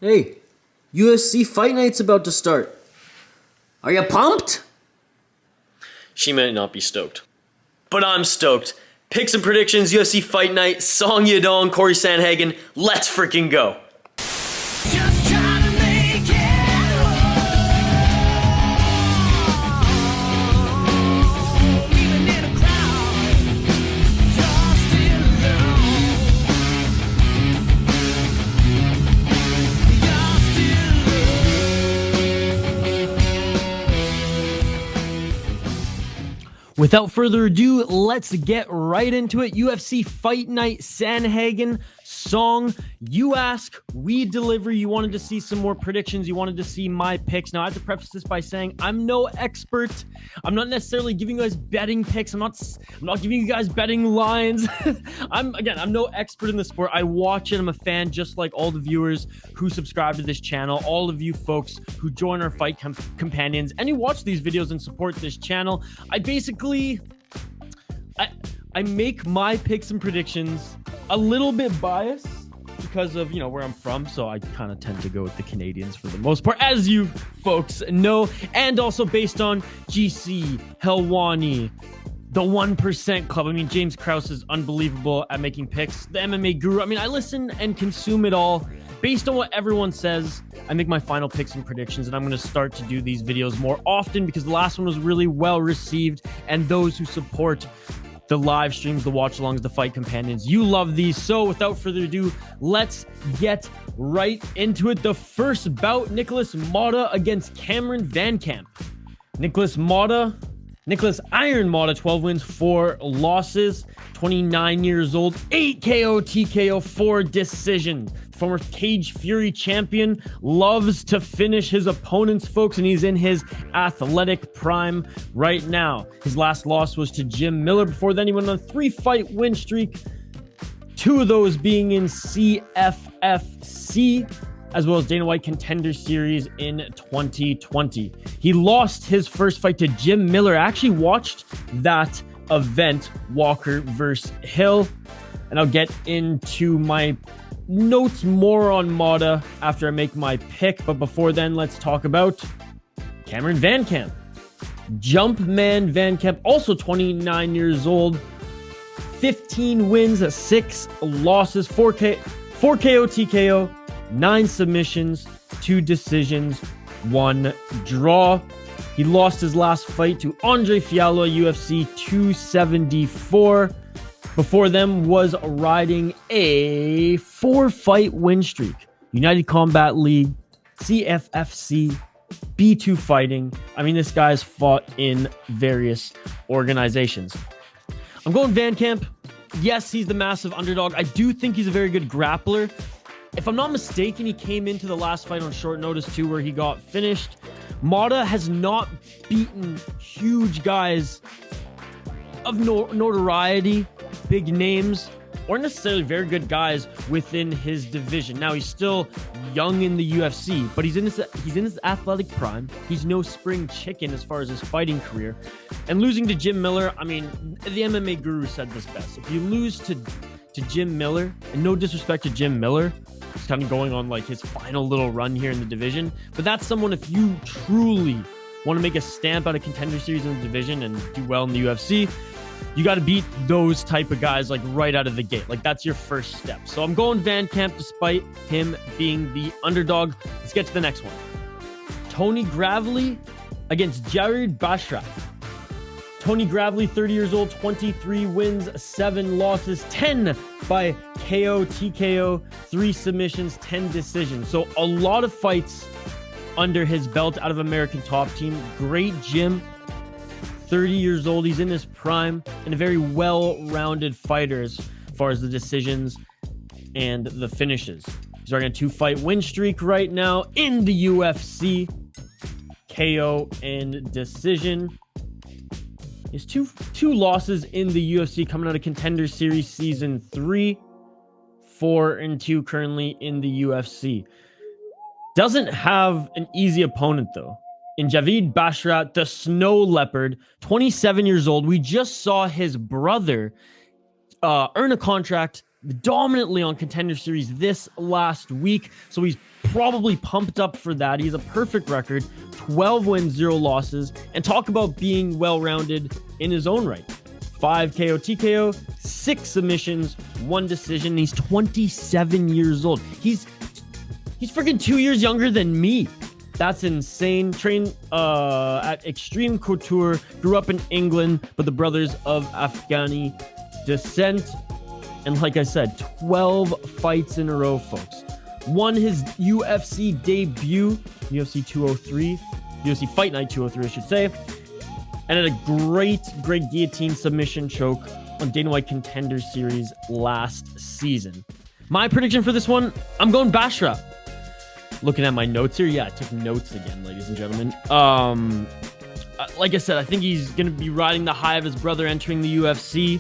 Hey, UFC Fight Night's about to start. Are you pumped? She might not be stoked. But I'm stoked. Picks and predictions, UFC Fight Night, Song Yadong, Cory Sandhagen. Let's freaking go. Just trying to make it home. Even in a crowd, you're still alone. You're still alone. Without further ado, let's get right into it. UFC Fight Night, Sandhagen, Song. You ask, we deliver. You wanted to see some more predictions. You wanted to see my picks. Now, I have to preface this by saying I'm no expert. I'm not necessarily giving you guys betting picks. I'm not giving you guys betting lines. I'm no expert in the sport. I watch it. I'm a fan, just like all the viewers who subscribe to this channel, all of you folks who join our fight companions, and you watch these videos and support this channel. I make my picks and predictions a little bit biased because of, where I'm from. So I kind of tend to go with the Canadians for the most part, as you folks know. And also based on GC, Helwani, the 1% Club. I mean, James Krause is unbelievable at making picks. The MMA Guru. I mean, I listen and consume it all. Based on what everyone says, I make my final picks and predictions, and I'm going to start to do these videos more often because the last one was really well received, and those who support the live streams, the watch-alongs, the fight companions, you love these. So without further ado, let's get right into it. The first bout, Nicholas Motta against Cameron Van Camp. Nicholas Iron Motta, 12 wins, 4 losses, 29 years old, 8 KO, TKO, 4 decisions. Former Cage Fury champion, loves to finish his opponents, folks, and he's in his athletic prime right now. His last loss was to Jim Miller. Before then, he went on a 3-fight win streak, 2 of those being in CFFC, as well as Dana White Contender Series in 2020. He lost his first fight to Jim Miller. I actually watched that event, Walker versus Hill, and I'll get into my notes more on Motta after I make my pick. But before then, let's talk about Cameron Van Camp. Jumpman Van Camp, also 29 years old, 15 wins, 6 losses, 4 KO, TKO, 9 submissions, 2 decisions, 1 draw. He lost his last fight to Andre Fialho, UFC 274. Before them was riding a 4-fight win streak. United Combat League, CFFC, B2 Fighting. I mean, this guy's fought in various organizations. I'm going Van Camp. Yes, he's the massive underdog. I do think he's a very good grappler. If I'm not mistaken, he came into the last fight on short notice too, where he got finished. Motta has not beaten huge guys of notoriety, big names, or necessarily very good guys within his division. Now, he's still young in the UFC, but he's in his athletic prime. He's no spring chicken as far as his fighting career. And losing to Jim Miller, I mean, the MMA Guru said this best. If you lose to Jim Miller, and no disrespect to Jim Miller, he's kind of going on like his final little run here in the division, but that's someone, if you truly want to make a stamp out of Contender Series in the division and do well in the UFC, you got to beat those type of guys like right out of the gate. Like, that's your first step. So I'm going Van Camp despite him being the underdog. Let's get to the next one. Tony Gravely against Jared Bashrat. Tony Gravely, 30 years old, 23 wins, 7 losses, 10 by KO, TKO, 3 submissions, 10 decisions. So a lot of fights under his belt out of American Top Team. Great gym. 30 years old. He's in his prime and a very well-rounded fighter as far as the decisions and the finishes. He's running a 2-fight win streak right now in the UFC. KO and decision. He has two losses in the UFC coming out of Contender Series Season 3. 4-2 currently in the UFC. Doesn't have an easy opponent, though. In Javid Bashrat, the Snow Leopard, 27 years old. We just saw his brother earn a contract dominantly on Contender Series this last week. So he's probably pumped up for that. He has a perfect record, 12 wins, 0 losses, and talk about being well-rounded in his own right. 5 KO, TKO, 6 submissions, 1 decision. He's 27 years old. He's freaking 2 years younger than me. That's insane. Trained at Extreme Couture, grew up in England, but the brothers of Afghani descent. And like I said, 12 fights in a row, folks. Won his UFC debut, UFC 203, UFC Fight Night 203, I should say. And had a great guillotine submission choke on Dana White Contender Series last season. My prediction for this one, I'm going Basharat. Looking at my notes here, yeah, I took notes again, ladies and gentlemen. Like I said, I think he's going to be riding the high of his brother entering the UFC.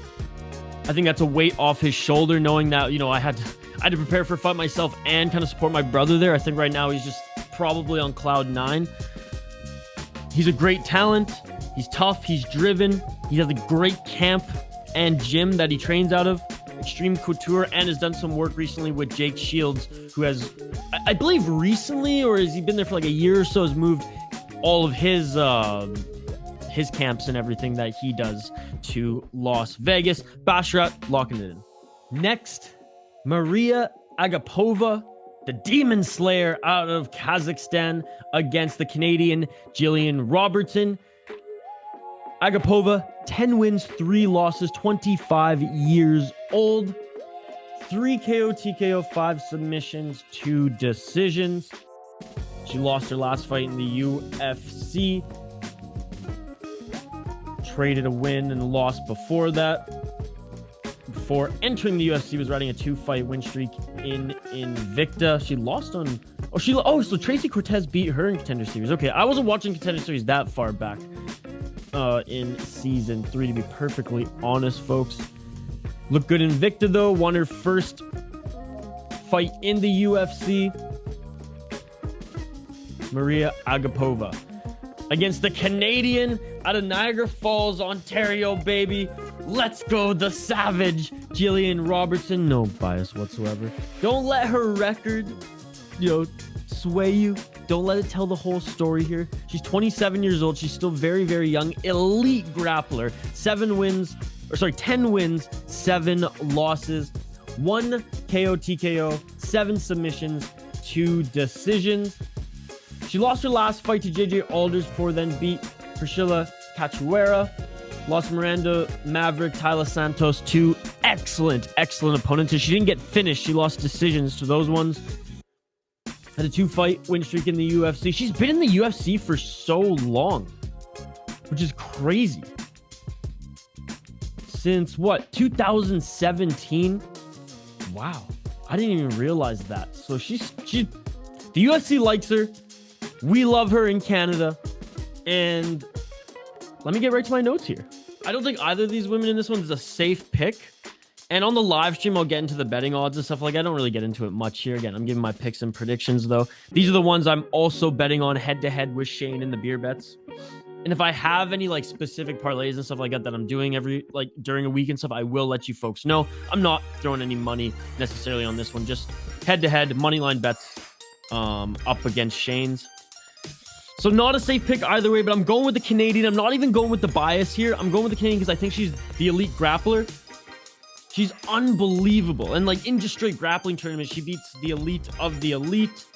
I think that's a weight off his shoulder, knowing that, you know, I had to prepare for a fight myself and kind of support my brother there. I think right now he's just probably on cloud 9. He's a great talent. He's tough. He's driven. He has a great camp and gym that he trains out of, Extreme Couture, and has done some work recently with Jake Shields, who has, I believe recently, or has he been there for like a year or so, has moved all of his camps and everything that he does to Las Vegas. Basharat, locking it in. Next, Maria Agapova, the Demon Slayer out of Kazakhstan, against the Canadian Jillian Robertson. Agapova, 10 wins, 3 losses, 25 years old. 3 KO, TKO, 5 submissions, 2 decisions. She lost her last fight in the UFC. Traded a win and a loss before that. Before entering the UFC, was riding a 2-fight win streak in Invicta. She lost on... so Tracy Cortez beat her in Contender Series. Okay, I wasn't watching Contender Series that far back in Season 3, to be perfectly honest, folks. Looked good in Invicta, though. Won her first fight in the UFC. Maria Agapova against the Canadian out of Niagara Falls, Ontario, baby. Let's go, the Savage, Jillian Robertson. No bias whatsoever. Don't let her record, sway you. Don't let it tell the whole story here. She's 27 years old. She's still very, very young. Elite grappler. 10 wins, 7 losses. 1 KO, TKO, 7 submissions, 2 decisions. She lost her last fight to JJ Alders before then beat Priscilla Cachoeira. Lost Miranda Maverick, Tyler Santos, 2 excellent opponents. She didn't get finished. She lost decisions to those ones. Had a 2-fight win streak in the UFC. She's been in the UFC for so long, which is crazy. Since 2017? Wow. I didn't even realize that. So the UFC likes her. We love her in Canada. And let me get right to my notes here. I don't think either of these women in this one is a safe pick. And on the live stream, I'll get into the betting odds and stuff like that. I don't really get into it much here. Again, I'm giving my picks and predictions, though. These are the ones I'm also betting on head-to-head with Shane in the beer bets. And if I have any specific parlays and stuff like that I'm doing during a week and stuff, I will let you folks know. I'm not throwing any money necessarily on this one. Just head-to-head moneyline bets up against Shane's. So not a safe pick either way, but I'm going with the Canadian. I'm not even going with the bias here. I'm going with the Canadian because I think she's the elite grappler. She's unbelievable. And in just straight grappling tournaments, she beats the elite of the elite.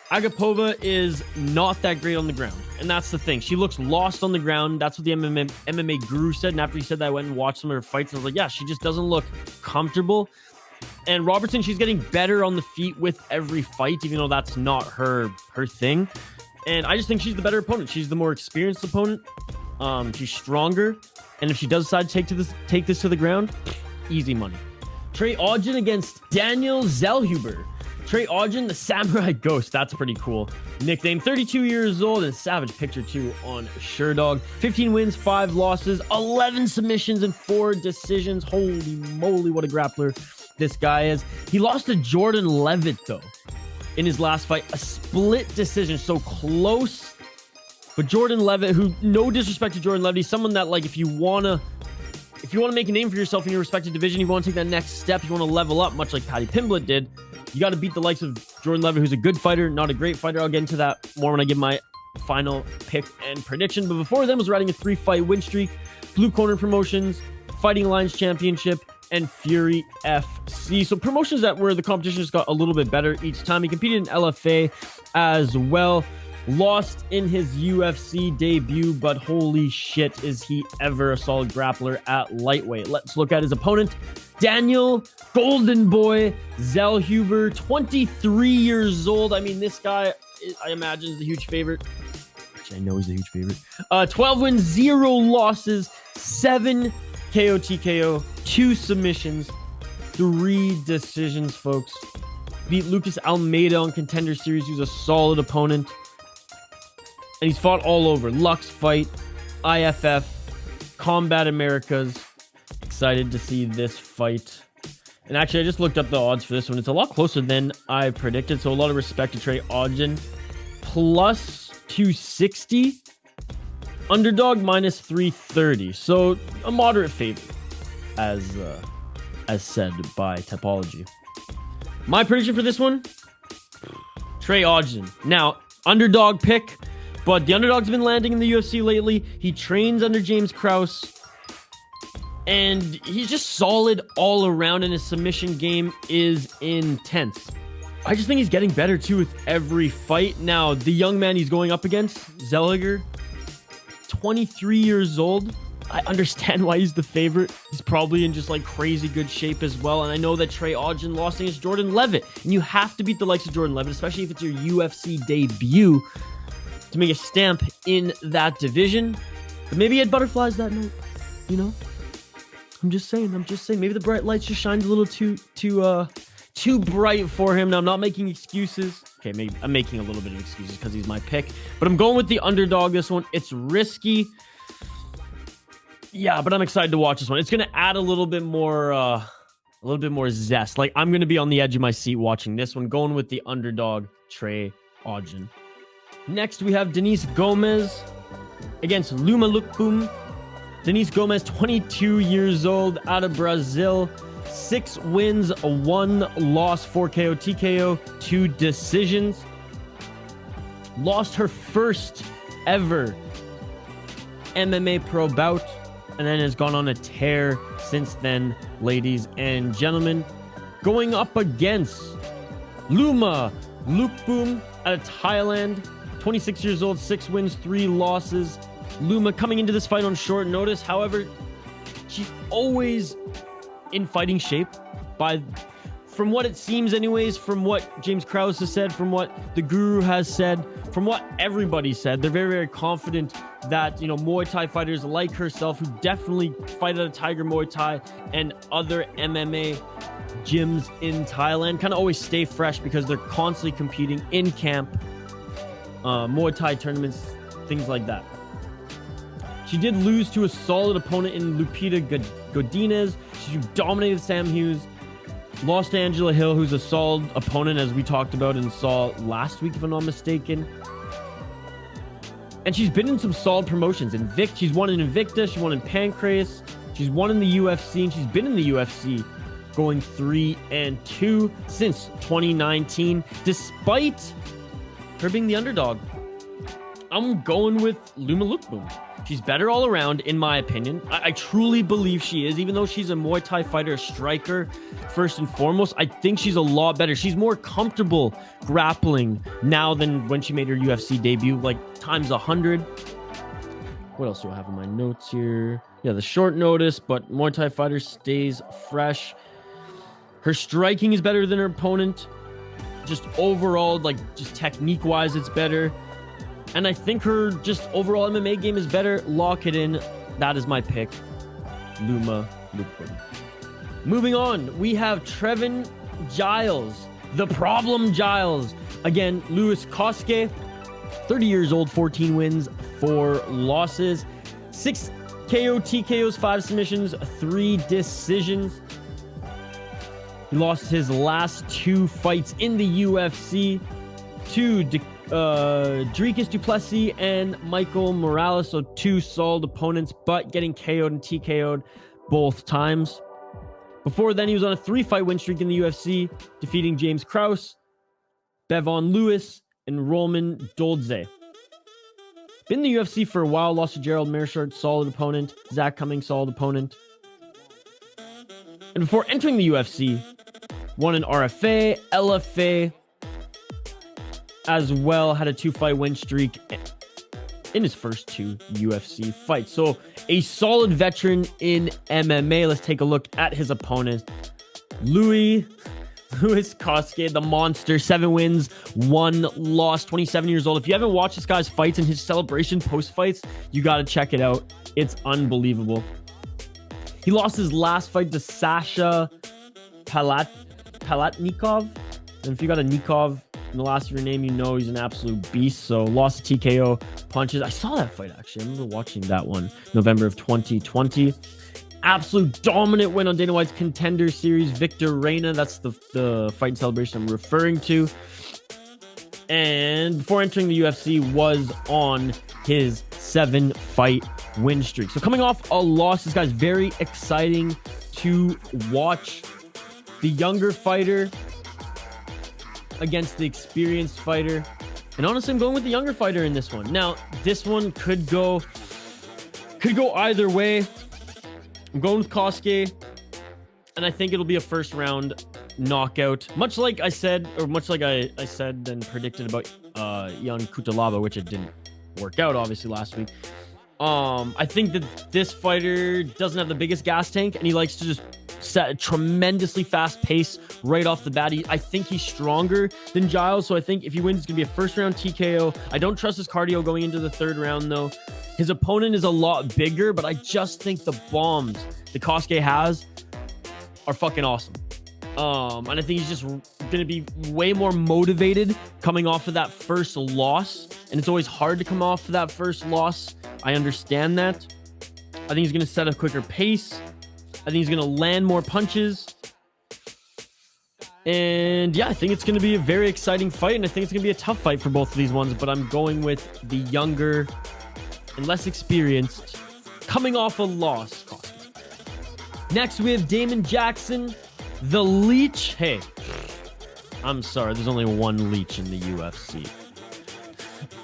Agapova is not that great on the ground. And that's the thing. She looks lost on the ground. That's what the MMA guru said. And after he said that, I went and watched some of her fights. And I was like, yeah, she just doesn't look comfortable. And Robertson, she's getting better on the feet with every fight, even though that's not her thing. And I just think she's the better opponent. She's the more experienced opponent. She's stronger. And if she does decide to take this to the ground, easy money. Trey Audson against Daniel Zellhuber. Trey Audson, the Samurai Ghost. That's pretty cool. Nickname, 32 years old, and savage picture too on SureDog. 15 wins, 5 losses, 11 submissions, and 4 decisions. Holy moly, what a grappler this guy is. He lost to Jordan Levitt, though, in his last fight. A split decision, so close. But Jordan Levitt, who, no disrespect to Jordan Levitt, he's someone that, if you want to make a name for yourself in your respective division, you want to take that next step, you want to level up, much like Paddy Pimblett did, You got to beat the likes of Jordan Levitt, who's a good fighter, not a great fighter. I'll get into that more when I give my final pick and prediction. But before then was riding a 3-fight win streak, Blue Corner Promotions, Fighting Alliance Championship, and Fury FC. So promotions that where the competition just got a little bit better each time. He competed in LFA as well. Lost in his UFC debut, but holy shit, is he ever a solid grappler at lightweight. Let's look at his opponent. Daniel Golden Boy Zellhuber, 23 years old. I mean, this guy, I imagine, is a huge favorite. Which I know he's a huge favorite. 12 wins, 0 losses, 7 KO TKO, 2 submissions, 3 decisions, folks. Beat Lucas Almeida on Contender Series, who's a solid opponent. And he's fought all over. Lux Fight, IFF, Combat Americas. Excited to see this fight. And actually, I just looked up the odds for this one. It's a lot closer than I predicted. So a lot of respect to Trey Audson. Plus 260. Underdog minus 330. So a moderate favorite, as said by Typology. My prediction for this one, Trey Audson. Now, underdog pick. But the underdog's been landing in the UFC lately. He trains under James Krause. And he's just solid all around, and his submission game is intense. I just think he's getting better, too, with every fight. Now, the young man he's going up against, Zellhuber, 23 years old. I understand why he's the favorite. He's probably in just, like, crazy good shape as well. And I know that Trey Audson lost against Jordan Levitt. And you have to beat the likes of Jordan Levitt, especially if it's your UFC debut, to make a stamp in that division. But maybe he had butterflies that night, you know? I'm just saying. Maybe the bright lights just shined a little too bright for him. Now, I'm not making excuses. Okay, maybe I'm making a little bit of excuses because he's my pick. But I'm going with the underdog this one. It's risky. Yeah, but I'm excited to watch this one. It's going to add a little bit more zest. Like, I'm going to be on the edge of my seat watching this one. Going with the underdog, Trey Audson. Next, we have Denise Gomez against Luma Lukbum. Denise Gomez, 22 years old, out of Brazil. 6 wins, 1 loss, 4 KO, TKO, 2 decisions. Lost her first ever MMA pro bout, and then has gone on a tear since then, ladies and gentlemen. Going up against Luma Lukbum out of Thailand. 26 years old, 6 wins, 3 losses. Luma coming into this fight on short notice. However, she's always in fighting shape. From what it seems anyways, from what James Krause has said, from what the Guru has said, from what everybody said, they're very, very confident that, you know, Muay Thai fighters like herself, who definitely fight at a Tiger Muay Thai and other MMA gyms in Thailand, kind of always stay fresh because they're constantly competing in camp. Muay Thai tournaments, things like that. She did lose to a solid opponent in Lupita Godinez. She dominated Sam Hughes. Lost to Angela Hill, who's a solid opponent, as we talked about and saw last week, if I'm not mistaken. And she's been in some solid promotions. She's won in Invicta, she won in Pancrase, she's won in the UFC, and she's been in the UFC going 3-2 since 2019, despite her being the underdog. I'm going with Luma Lukbum. She's better all around, in my opinion. I truly believe she is, even though she's a Muay Thai fighter, a striker, first and foremost. I think she's a lot better. She's more comfortable grappling now than when she made her UFC debut, like times 100. What else do I have in my notes here? Yeah, the short notice, but Muay Thai fighter stays fresh. Her striking is better than her opponent. Just overall, like, just technique-wise, it's better. And I think her just overall MMA game is better. Lock it in. That is my pick. Luma Lukbum. Moving on, we have Trevin Giles. The problem Giles. Again, Louis Cosce. 30 years old, 14 wins, 4 losses. 6 KO, TKOs, 5 submissions, 3 decisions. He lost his last 2 fights in the UFC to Dricus Duplessis and Michael Morales, so 2 solid opponents, but getting KO'd and TKO'd both times. Before then, he was on a 3-fight win streak in the UFC, defeating James Krause, Bevon Lewis, and Roman Dolce. Been in the UFC for a while, lost to Gerald Meerschaert, solid opponent. Zach Cummings, solid opponent. And before entering the UFC, won an RFA, LFA, as well, had a 2-fight win streak in his first 2 UFC fights. So a solid veteran in MMA. Let's take a look at his opponent. Louis Cosce, the monster, 7 wins, 1 loss, 27 years old. If you haven't watched this guy's fights and his celebration post-fights, you got to check it out. It's unbelievable. He lost his last fight to Sasha Palatnikov. And if you got a Nikov in the last of your name, you know he's an absolute beast. So lost to TKO punches. I saw that fight, actually. I remember watching that one, November of 2020. Absolute dominant win on Dana White's Contender Series. Victor Reina, that's the fight celebration I'm referring to. And before entering the UFC, was on his 7-fight win streak. So coming off a loss, this guy's very exciting to watch. The younger fighter against the experienced fighter. And honestly, I'm going with the younger fighter in this one. Now, this one could go either way. I'm going with Cosce, and I think it'll be a first round knockout. Much like I said and predicted about Jan Kutalaba, which it didn't work out, obviously, last week. I think that this fighter doesn't have the biggest gas tank, and he likes to just set a tremendously fast pace right off the bat. I think he's stronger than Giles, so I think if he wins, it's going to be a first-round TKO. I don't trust his cardio going into the 3rd round, though. His opponent is a lot bigger, but I just think the bombs that Cosce has are fucking awesome. And I think he's just going to be way more motivated coming off of that first loss, and it's always hard to come off of that first loss. I understand that. I think he's going to set a quicker pace. I think he's going to land more punches. And yeah, I think it's going to be a very exciting fight, and I think it's going to be a tough fight for both of these ones, but I'm going with the younger and less experienced, coming off a loss. Next, we have Damon Jackson, the Leech. Hey, I'm sorry, there's only one Leech in the UFC.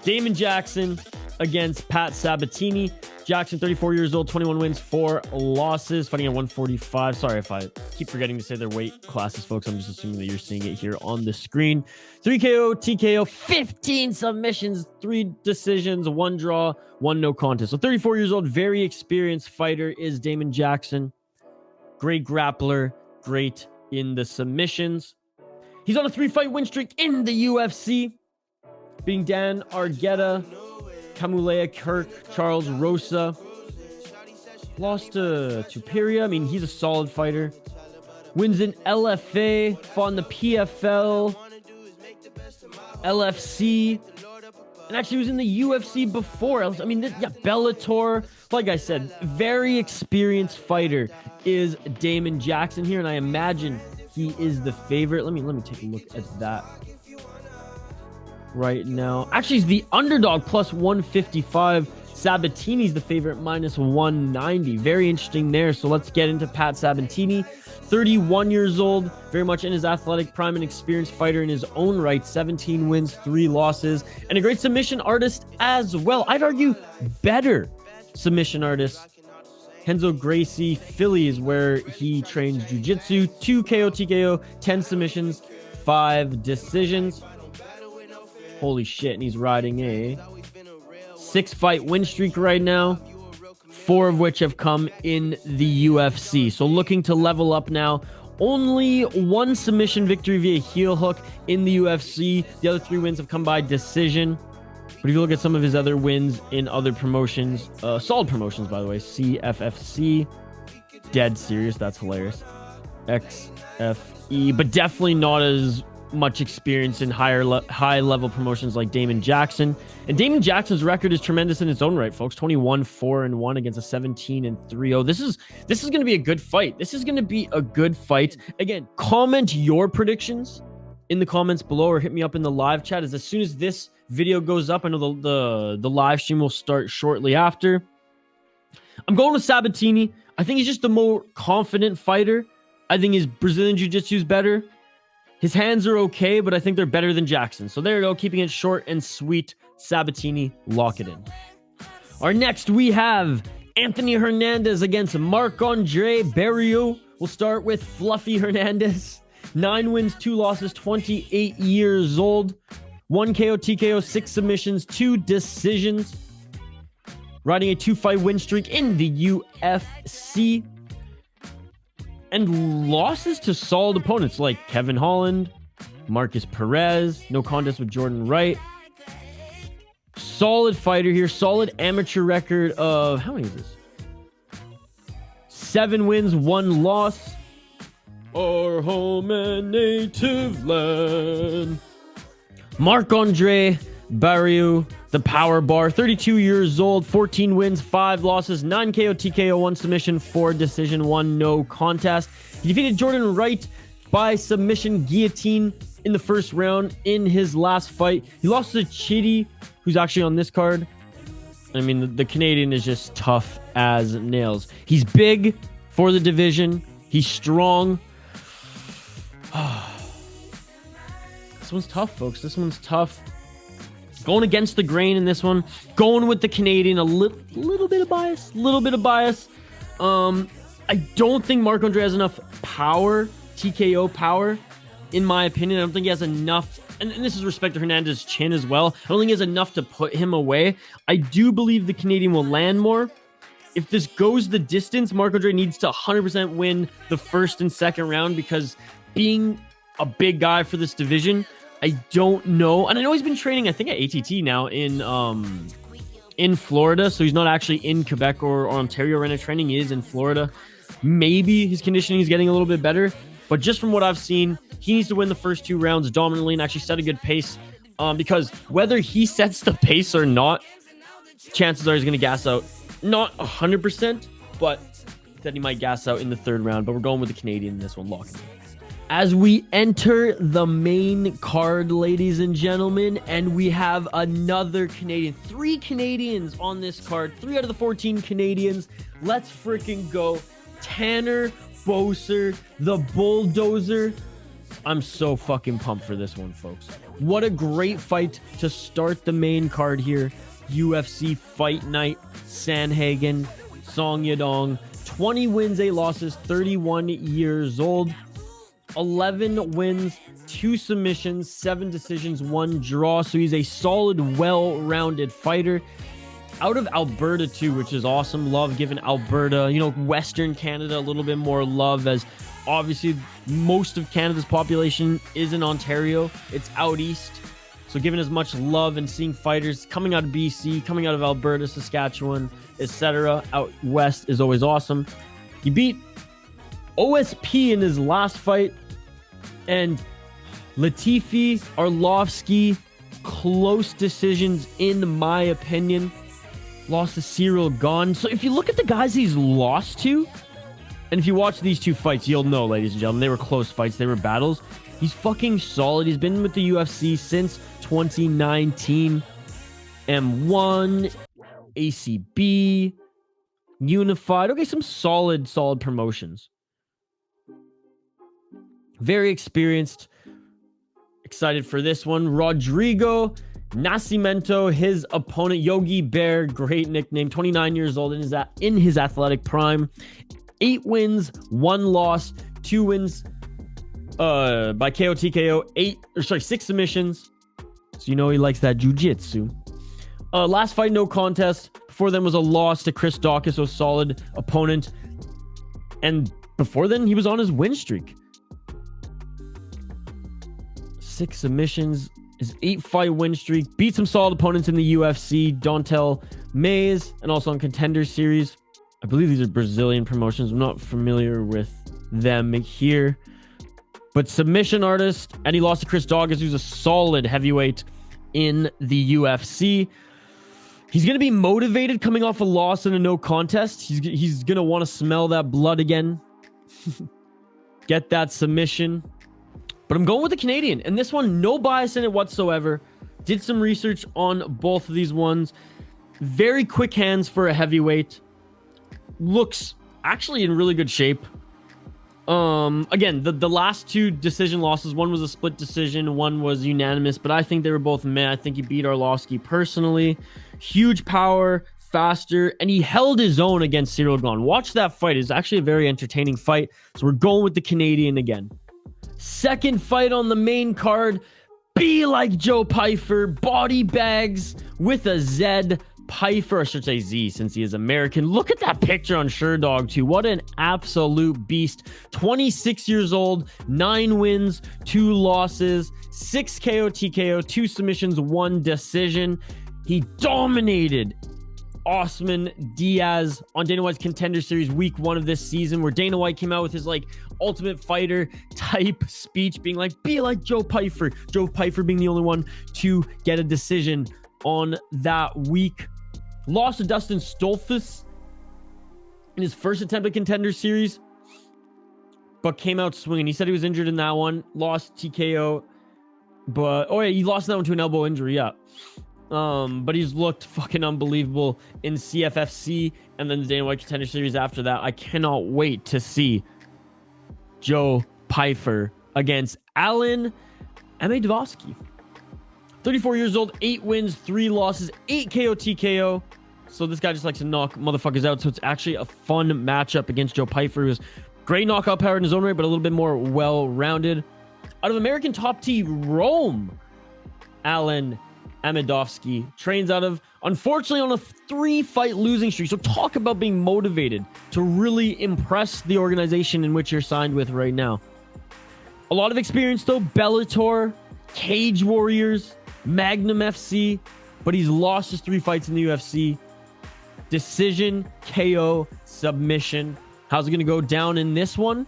Damon Jackson against Pat Sabatini. Jackson, 34 years old, 21 wins, 4 losses, fighting at 145. Sorry if I keep forgetting to say their weight classes, folks. I'm just assuming that you're seeing it here on the screen. 3 KO, TKO, 15 submissions, 3 decisions, 1 draw, 1 no contest. So 34 years old, very experienced fighter is Damon Jackson. Great grappler, great in the submissions. He's on a 3-fight win streak in the UFC, being Dan Argueta, Kamulea Kirk, Charles Rosa. Lost to Tuperia. I mean, he's a solid fighter. Wins in LFA, fought in the PFL, LFC, and actually was in the UFC before. I mean, Bellator. Like I said, very experienced fighter is Damon Jackson here, and I imagine he is the favorite. Let me take a look at that right now. Actually, he's the underdog, plus 155. Sabatini's the favorite, minus 190. Very interesting there. So let's get into Pat Sabatini. 31 years old, very much in his athletic prime, an experienced fighter in his own right. 17 wins, 3 losses, and a great submission artist as well. I'd argue better submission artist. Renzo Gracie, Fili is where he trains jiu-jitsu. 2 KO, TKO, 10 submissions, 5 decisions. Holy shit, and he's riding a 6-fight win streak right now, 4 of which have come in the UFC. So looking to level up now. Only 1 submission victory via heel hook in the UFC. The other 3 wins have come by decision. But if you look at some of his other wins in other promotions, solid promotions, by the way, CFFC, dead serious, that's hilarious, XFE, but definitely not as much experience in high-level promotions like Damon Jackson. And Damon Jackson's record is tremendous in its own right, folks. 21-4-1 against a 17-3-0. This is going to be a good fight. This is going to be a good fight. Again, comment your predictions in the comments below, or hit me up in the live chat. As soon as this video goes up, I know the live stream will start shortly after. I'm going with Sabatini. I think he's just the more confident fighter. I think his Brazilian Jiu-Jitsu is better. His hands are okay, but I think they're better than Jackson. So there you go, keeping it short and sweet. Sabatini, lock it in. Our next, we have Anthony Hernandez against Marc-Andre Barriault. We'll start with Fluffy Hernandez. 9 wins, 2 losses, 28 years old. 1 KO, TKO, 6 submissions, 2 decisions. Riding a 2-fight win streak in the UFC. And losses to solid opponents like Kevin Holland, Marcus Perez, no contest with Jordan Wright. Solid fighter here, solid amateur record of, how many is this? 7 wins, 1 loss. Our home and native land. Marc-Andre Barriault, the power bar, 32 years old, 14 wins, 5 losses, 9 KO, TKO, 1 submission, 4 decision, 1 no contest. He defeated Jordan Wright by submission guillotine in the first round in his last fight. He lost to Chidi, who's actually on this card. I mean, the Canadian is just tough as nails. He's big for the division. He's strong. This one's tough, folks. This one's tough. Going against the grain in this one. Going with the Canadian. A little bit of bias. I don't think Marc-Andre has enough power, TKO power, in my opinion. I don't think he has enough, and this is respect to Hernandez's chin as well. I don't think he has enough to put him away. I do believe the Canadian will land more. If this goes the distance, Marc-Andre needs to 100% win the first and second round, because being a big guy for this division, I don't know. And I know he's been training, I think, at ATT now in Florida. So he's not actually in Quebec or Ontario right now training. He is in Florida. Maybe his conditioning is getting a little bit better. But just from what I've seen, he needs to win the first 2 rounds dominantly and actually set a good pace. Because whether he sets the pace or not, chances are he's going to gas out. Not 100%, but that he might gas out in the 3rd round. But we're going with the Canadian in this one, lock it in. As we enter the main card, ladies and gentlemen, and we have another Canadian. 3 Canadians on this card. 3 out of the 14 Canadians. Let's freaking go. Tanner Boser, the Bulldozer. I'm so fucking pumped for this one, folks. What a great fight to start the main card here. UFC Fight Night, Sandhagen, Song Yadong. 20 wins, 8 losses, 31 years old. 11 wins, 2 submissions, 7 decisions, 1 draw. So he's a solid, well-rounded fighter. Out of Alberta too, which is awesome. Love giving Alberta, Western Canada a little bit more love, as obviously most of Canada's population is in Ontario. It's out east. So giving as much love and seeing fighters coming out of BC, coming out of Alberta, Saskatchewan, etc. out west is always awesome. He beat OSP in his last fight, and Latifi, Arlovsky, close decisions in my opinion. Lost to Cyril Gahn. So if you look at the guys he's lost to, and if you watch these 2 fights, you'll know, ladies and gentlemen, they were close fights, they were battles. He's fucking solid. He's been with the UFC since 2019. M1, ACB, Unified. Okay, some solid promotions. Very experienced. Excited for this one. Rodrigo Nacimento, his opponent, Yogi Bear, great nickname. 29 years old in his athletic prime. 8 wins, 1 loss, 2 wins by KO, TKO, 6 submissions. So he likes that jiu-jitsu. Last fight, no contest. Before then was a loss to Chris Dawkins, so solid opponent. And before then, he was on his win streak. 6 submissions, his 8-fight win streak. Beat some solid opponents in the UFC. Dontel Mays, and also on Contender Series. I believe these are Brazilian promotions. I'm not familiar with them here. But submission artist, and he lost to Chris Dawkins, who's a solid heavyweight in the UFC. He's going to be motivated coming off a loss and a no contest. He's going to want to smell that blood again. Get that submission. But I'm going with the Canadian. And this one, no bias in it whatsoever. Did some research on both of these ones. Very quick hands for a heavyweight. Looks actually in really good shape. Again, the last two decision losses, one was a split decision, one was unanimous, but I think they were both meh. I think he beat Arlovsky personally. Huge power, faster, and he held his own against Cyril Gane. Watch that fight. It's actually a very entertaining fight. So we're going with the Canadian again. Second fight on the main card. Be like Joe Pyfer, body bags with a Z. Pyfer, I should say Z since he is American. Look at that picture on Sherdog too. What an absolute beast. 26 years old, 9 wins, 2 losses, 6 KO TKO, 2 submissions, 1 decision. He dominated Osman Diaz on Dana White's Contender Series week 1 of this season, where Dana White came out with his like Ultimate Fighter type speech being like, be like Joe Pyfer. Joe Pyfer being the only one to get a decision on that week. Lost to Dustin Stolfus in his first attempt at Contender Series, but came out swinging. He said he was injured in that one. Lost TKO, but oh yeah, he lost that one to an elbow injury. Yeah, but he's looked fucking unbelievable in CFFC and then the Dana White Contender Series after that. I cannot wait to see Joe Pyfer against Alen Amedovski. 34 years old, 8 wins, 3 losses, 8 KO TKO. So this guy just likes to knock motherfuckers out. So it's actually a fun matchup against Joe Pyfer, who has great knockout power in his own right, but a little bit more well-rounded. Out of American Top T Rome, Alen Amedovski trains out of, unfortunately, on a 3-fight losing streak. So talk about being motivated to really impress the organization in which you're signed with right now. A lot of experience though, Bellator, Cage Warriors, Magnum FC, but he's lost his 3 fights in the UFC. Decision, KO, submission. How's it going to go down in this one?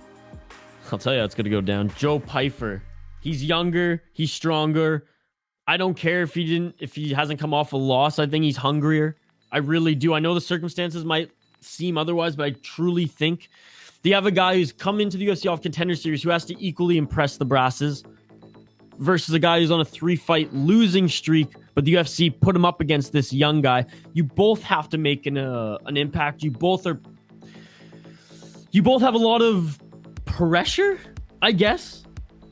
I'll tell you how it's going to go down. Joe Pyfer. He's younger. He's stronger. I don't care if he hasn't come off a loss. I think he's hungrier. I really do. I know the circumstances might seem otherwise, but I truly think they have a guy who's come into the UFC off Contender Series who has to equally impress the brasses versus a guy who's on a 3-fight losing streak, but the UFC put him up against this young guy. You both have to make an impact. You both have a lot of pressure, I guess,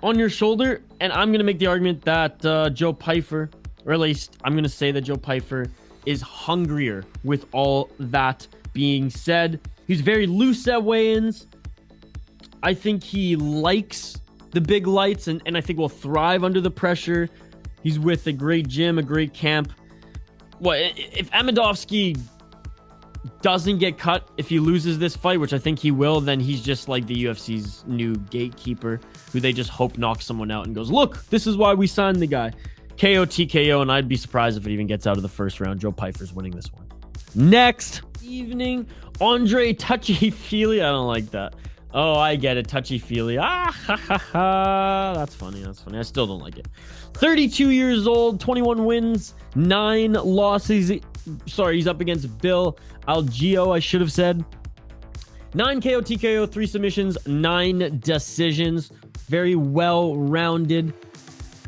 on your shoulder. And I'm going to make the argument that Joe Pyfer, or at least I'm going to say that Joe Pyfer is hungrier with all that being said. He's very loose at weigh-ins. I think he likes the big lights and I think will thrive under the pressure. He's with a great gym, a great camp. Well, if Amedovski doesn't get cut, if he loses this fight, which I think he will, then he's just like the UFC's new gatekeeper, who they just hope knocks someone out and goes, look, this is why we signed the guy. KO, TKO, and I'd be surprised if it even gets out of the first round. Joe Pyfer's winning this one. Next evening, Andre Touchy-Feely. I don't like that. Oh, I get it. Touchy-feely. Ah, ha, ha, ha. That's funny. That's funny. I still don't like it. 32 years old, 21 wins, 9 losses. Sorry, he's up against Bill Algeo, I should have said. 9 KO, TKO, 3 submissions, 9 decisions. Very well-rounded.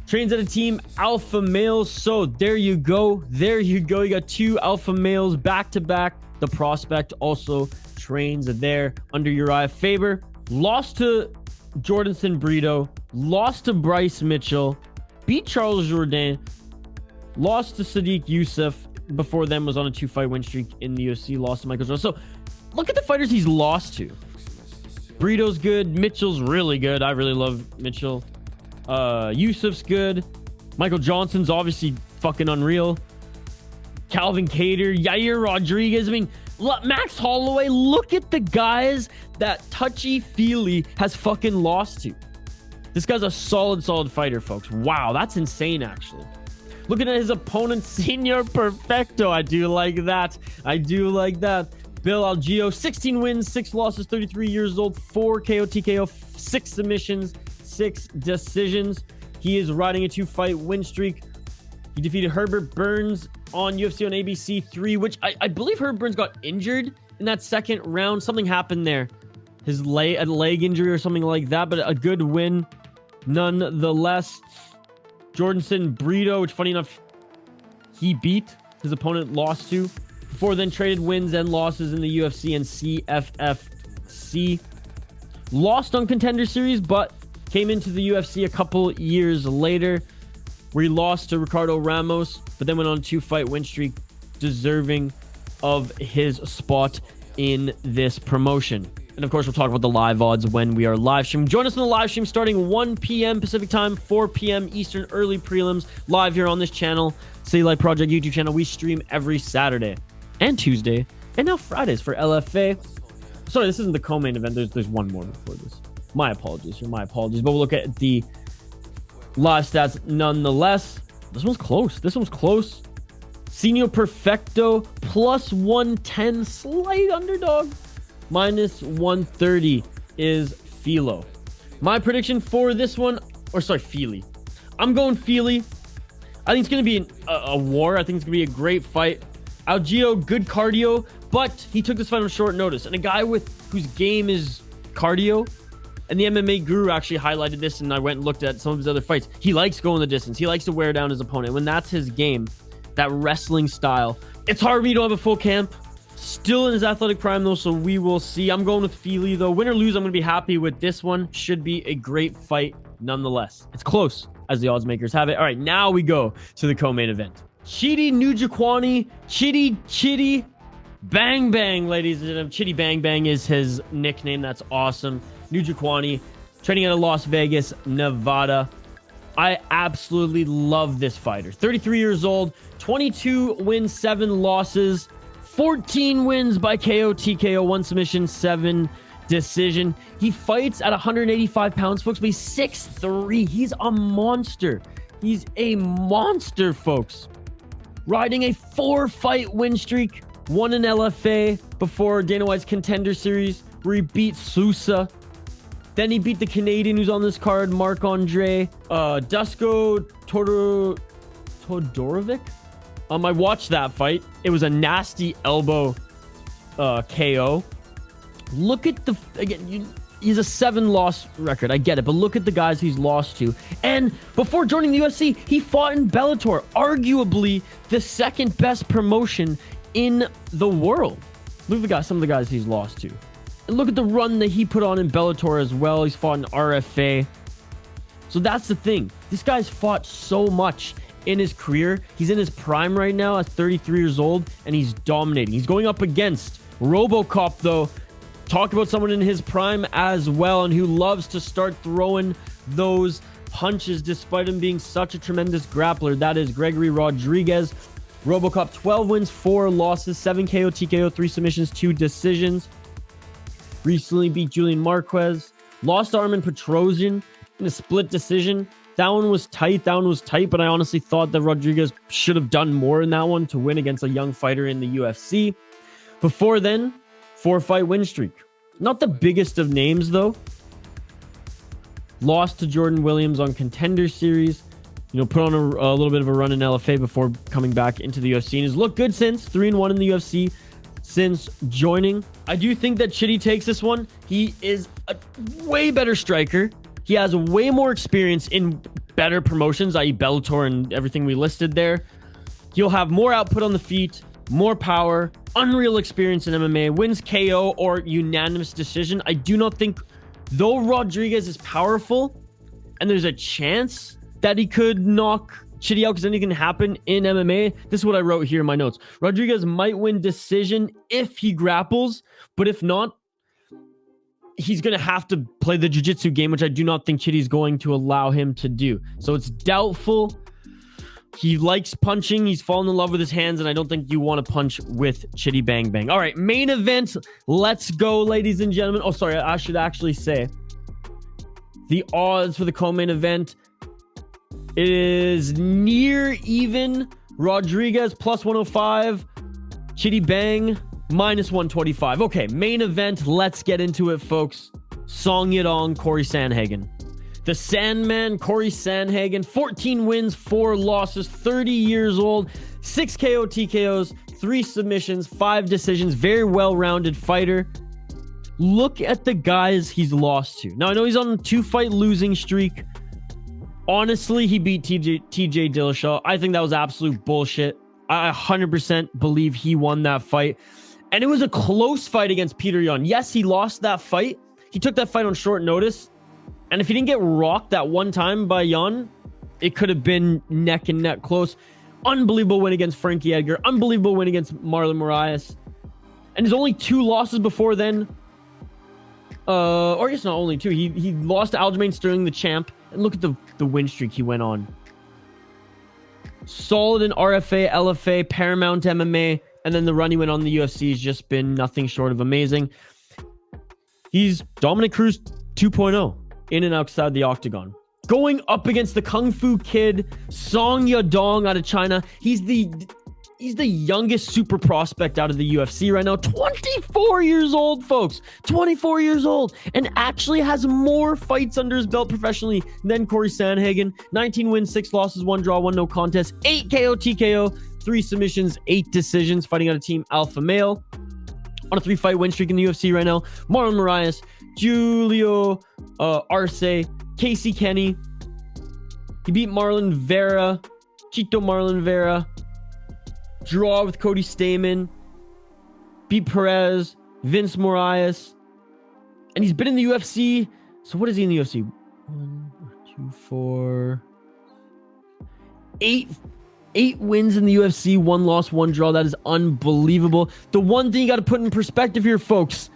Trains at a team Alpha Males. So there you go. There you go. You got 2 Alpha Males back-to-back. The prospect also trains there under Uriah Faber. Lost to Jordanson Brito. Lost to Bryce Mitchell. Beat Charles Jourdain. Lost to Sadiq Youssef. Before them was on a 2-fight win streak in the UFC. Lost to Michael Jones. So look at the fighters he's lost to. Brito's good. Mitchell's really good. I really love Mitchell. Youssef's good. Michael Johnson's obviously fucking unreal. Calvin Kattar, Yair Rodriguez. I mean, Max Holloway. Look at the guys that Touchy-Feely has fucking lost to. This guy's a solid fighter, folks. Wow, that's insane, actually. Looking at his opponent, Senor Perfecto. I do like that. I do like that. Bill Algeo, 16 wins, 6 losses, 33 years old, 4 KO, TKO, 6 submissions, 6 decisions. He is riding a 2-fight win streak. He defeated Herbert Burns on UFC on ABC 3, which I believe Herbert Burns got injured in that second round. Something happened there. His leg injury or something like that, but a good win nonetheless. Jordanson Brito, which funny enough, he beat his opponent, lost to. Before then traded wins and losses in the UFC and CFFC. Lost on Contender Series, but came into the UFC a couple years later, where he lost to Ricardo Ramos, but then went on a 2-fight win streak, deserving of his spot in this promotion. And of course, we'll talk about the live odds when we are live streaming. Join us in the live stream starting 1 p.m. Pacific time, 4 p.m. Eastern, early prelims, live here on this channel, City Light Project YouTube channel. We stream every Saturday and Tuesday, and now Fridays for LFA. Sorry, this isn't the co-main event. There's one more before this. My apologies. But we'll look at the live stats nonetheless. This one's close. Senior Perfecto plus 110, slight underdog. Minus 130 is Filo. My prediction for this one, Fili. I'm going Fili. I think it's going to be a war. I think it's going to be a great fight. Algeo, good cardio, but he took this fight on short notice. And a guy whose game is cardio, and the MMA guru actually highlighted this, and I went and looked at some of his other fights. He likes going the distance. He likes to wear down his opponent. When that's his game, that wrestling style, it's hard for me to have a full camp. Still in his athletic prime, though, so we will see. I'm going with Fili, though. Win or lose, I'm going to be happy with this one. Should be a great fight nonetheless. It's close, as the odds makers have it. All right, now we go to the co-main event. Chidi Njokuani, Chidi Bang Bang, ladies and gentlemen. Chidi Bang Bang is his nickname. That's awesome. Njokuani, training out of Las Vegas, Nevada. I absolutely love this fighter. 33 years old, 22 wins, 7 losses, 14 wins by KO, TKO, 1 submission, 7 decision. He fights at 185 pounds, folks, but he's 6'3". He's a monster. He's a monster, folks. Riding a 4-fight win streak. Won an LFA before Dana White's Contender Series, where he beat Sousa. Then he beat the Canadian who's on this card, Marc-Andre Dusko Todorovic. I watched that fight. It was a nasty elbow KO. Look at he's a 7-loss record. I get it, but look at the guys he's lost to. And before joining the UFC, he fought in Bellator, arguably the second best promotion in the world. Look at some of the guys he's lost to. And look at the run that he put on in Bellator as well. He's fought in RFA. So that's the thing. This guy's fought so much in his career. He's in his prime right now at 33 years old, and he's dominating. He's going up against RoboCop, though. Talk about someone in his prime as well, and who loves to start throwing those punches despite him being such a tremendous grappler. That is Gregory Rodriguez. RoboCop, 12 wins, 4 losses, 7 KO, TKO, 3 submissions, 2 decisions. Recently beat Julian Marquez. Lost to Armin Petrosian in a split decision. That one was tight, but I honestly thought that Rodriguez should have done more in that one to win against a young fighter in the UFC. Before then, 4-fight win streak. Not the biggest of names, though. Lost to Jordan Williams on Contender Series. Put on a little bit of a run in LFA before coming back into the UFC. And has looked good since. 3-1 in the UFC since joining. I do think that Chidi takes this one. He is a way better striker. He has way more experience in better promotions, i.e. Bellator and everything we listed there. He'll have more output on the feet, more power, unreal experience in MMA, wins KO or unanimous decision. I do not think, though Rodriguez is powerful, and there's a chance that he could knock Chidi out because anything can happen in MMA. This is what I wrote here in my notes. Rodriguez might win decision if he grapples, but if not, he's going to have to play the jiu-jitsu game, which I do not think Chidi's going to allow him to do. So it's doubtful. He likes punching. He's fallen in love with his hands, and I don't think you want to punch with Chidi Bang Bang. All right, main event. Let's go, ladies and gentlemen. Oh, sorry, I should actually say the odds for the co-main event. It is near even. Rodriguez plus 105. Chidi Bang minus 125. Okay, main event. Let's get into it, folks. Song Yadong, Cory Sandhagen. The Sandman, Cory Sandhagen, 14 wins, 4 losses, 30 years old, 6 KO, TKOs, 3 submissions, 5 decisions. Very well-rounded fighter. Look at the guys he's lost to. Now, I know he's on a 2-fight losing streak. Honestly, he beat TJ Dillashaw. I think that was absolute bullshit. I 100% believe he won that fight. And it was a close fight against Peter Yan. Yes, he lost that fight. he took that fight on short notice. And if he didn't get rocked that one time by Jan, it could have been neck and neck close. Unbelievable win against Frankie Edgar. Unbelievable win against Marlon Moraes. And his only 2 losses before then, or I guess not only 2, he lost to Aljamain Sterling, the champ. And look at the win streak he went on. Solid in RFA, LFA, Paramount MMA, and then the run he went on the UFC has just been nothing short of amazing. He's Dominic Cruz 2.0 in and outside the octagon. Going up against the Kung Fu Kid, Song Yadong out of China. He's the youngest super prospect out of the UFC right now. 24 years old, folks. 24 years old. And actually has more fights under his belt professionally than Cory Sandhagen. 19 wins, 6 losses, 1 draw, 1 no contest, 8 KO, TKO, 3 submissions, 8 decisions, fighting out of Team Alpha Male. On a 3-fight win streak in the UFC right now. Marlon Moraes, Julio Arce, Casey Kenny. He beat Marlon Vera, Chito Marlon Vera. Draw with Cody Stamen. Beat Perez, Vince Moraes. And he's been in the UFC. So what is he in the UFC? 1, 2, 4. 8 wins in the UFC, 1 loss, 1 draw. That is unbelievable. The one thing you got to put in perspective here, folks.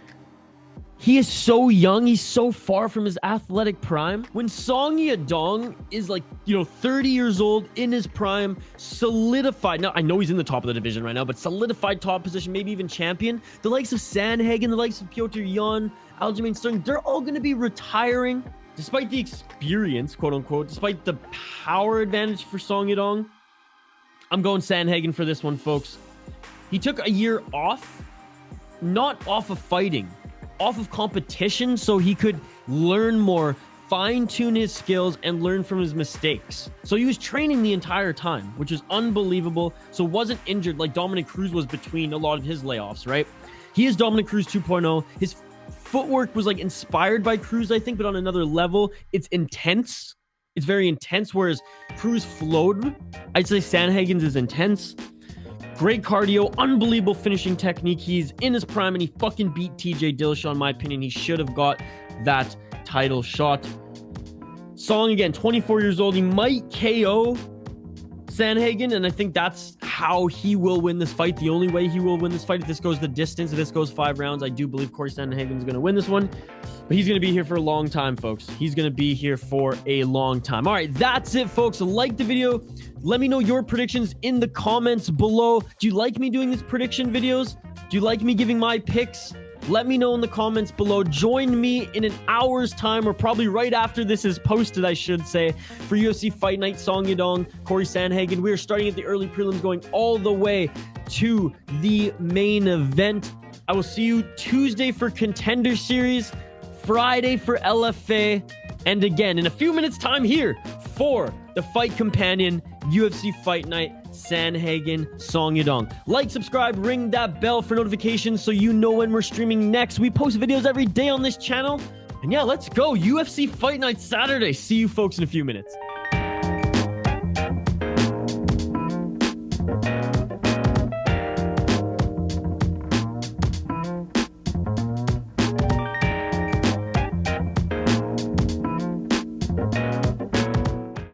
He is so young. He's so far from his athletic prime. When Song Yadong is 30 years old, in his prime, solidified. Now, I know he's in the top of the division right now, but solidified top position, maybe even champion. The likes of Sandhagen, the likes of Piotr Jan, Aljamain Sterling, they're all going to be retiring. Despite the experience, quote unquote, despite the power advantage for Song Yadong, I'm going Sandhagen for this one, folks. He took a year off, not off of fighting, off of competition, so he could learn more, fine-tune his skills, and learn from his mistakes. So he was training the entire time, which is unbelievable. So wasn't injured like Dominic Cruz was between a lot of his layoffs, right? He is Dominic Cruz 2.0. His footwork was inspired by Cruz, I think, but on another level. It's intense. It's very intense, whereas Cruz flowed. I'd say Sandhagen's is intense. Great cardio, unbelievable finishing technique. He's in his prime, and he fucking beat TJ Dillashaw, in my opinion. He should have got that title shot. Song, again, 24 years old. He might KO Sandhagen, and I think that's how he will win this fight. The only way he will win this fight, if this goes the distance, if this goes 5 rounds, I do believe Cory Sandhagen is going to win this one. But he's going to be here for a long time, folks. He's going to be here for a long time. All right, that's it, folks. Like the video. Let me know your predictions in the comments below. Do you like me doing these prediction videos? Do you like me giving my picks? Let me know in the comments below. Join me in an hour's time, or probably right after this is posted, I should say, for UFC Fight Night, Song Yadong, Cory Sandhagen. We are starting at the early prelims, going all the way to the main event. I will see you Tuesday for Contender Series, Friday for LFA, and again in a few minutes time here for the Fight Companion UFC Fight Night, Sandhagen, Song Yadong. Like, subscribe, ring that bell for notifications so you know when we're streaming next. We post videos every day on this channel. And yeah, let's go. UFC Fight Night Saturday. See you folks in a few minutes.